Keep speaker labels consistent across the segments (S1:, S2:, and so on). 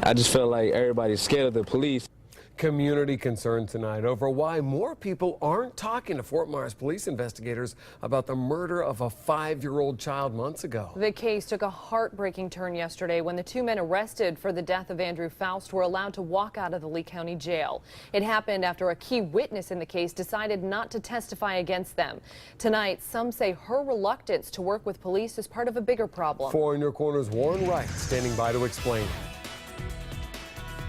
S1: I just feel like everybody's scared of the police.
S2: Community concern tonight over why more people aren't talking to Fort Myers police investigators about the murder of a 5-year-old child months ago.
S3: The case took a heartbreaking turn yesterday when the 2 men arrested for the death of Andrew Faust were allowed to walk out of the Lee County Jail. It happened after a key witness in the case decided not to testify against them. Tonight, some say her reluctance to work with police is part of a bigger problem. 4 in your corner's Warren Wright standing by to explain.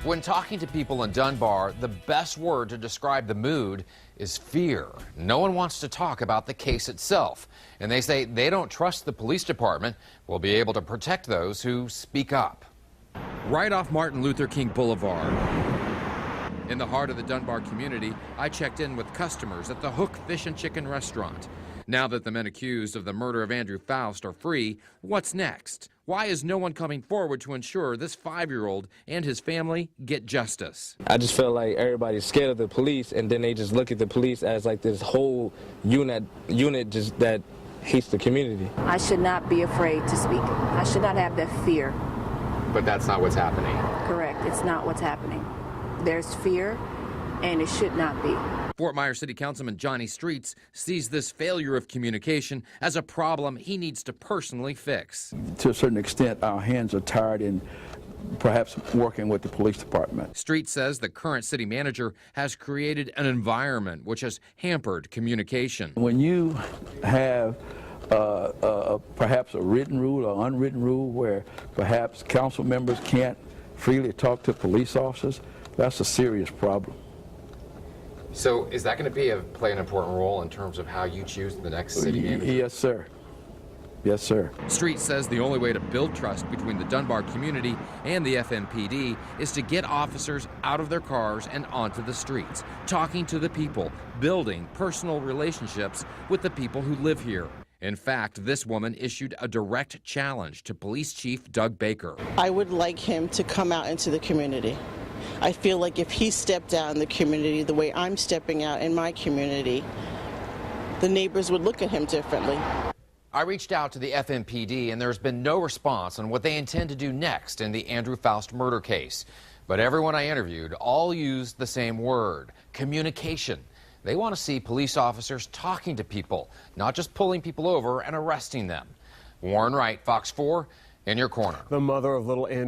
S4: When talking to people in Dunbar, the best word to describe the mood is fear. No one wants to talk about the case itself, and they say they don't trust the police department will be able to protect those who speak up. Right off Martin Luther King Boulevard, in the heart of the Dunbar community, I checked in with customers at the Hook Fish and Chicken restaurant. Now that the men accused of the murder of Andrew Faust are free, what's next? Why is no one coming forward to ensure this 5-year-old and his family get justice?
S1: I just feel like everybody's scared of the police, and then they just look at the police as like this whole unit just that hates the community.
S5: I should not be afraid to speak. I should not have that fear.
S4: But that's not what's happening.
S5: Correct. It's not what's happening. There's fear, and it should not be.
S4: Fort Myers City Councilman Johnny Streets sees this failure of communication as a problem he needs to personally fix.
S6: To a certain extent, our hands are tired in perhaps working with the police department.
S4: Streets says the current city manager has created an environment which has hampered communication.
S6: When you have perhaps a written rule or unwritten rule where perhaps council members can't freely talk to police officers, that's a serious problem.
S4: So is that going to play an important role in terms of how you choose the next city manager?
S6: Yes, sir. Yes, sir.
S4: Street says the only way to build trust between the Dunbar community and the FMPD is to get officers out of their cars and onto the streets, talking to the people, building personal relationships with the people who live here. In fact, this woman issued a direct challenge to Police Chief Doug Baker.
S7: I would like him to come out into the community. I feel like if he stepped out in the community the way I'm stepping out in my community, the neighbors would look at him differently.
S4: I reached out to the FMPD and there's been no response on what they intend to do next in the Andrew Faust murder case. But everyone I interviewed all used the same word, communication. They want to see police officers talking to people, not just pulling people over and arresting them. Warren Wright, Fox 4, in your corner.
S2: The mother of little Andrew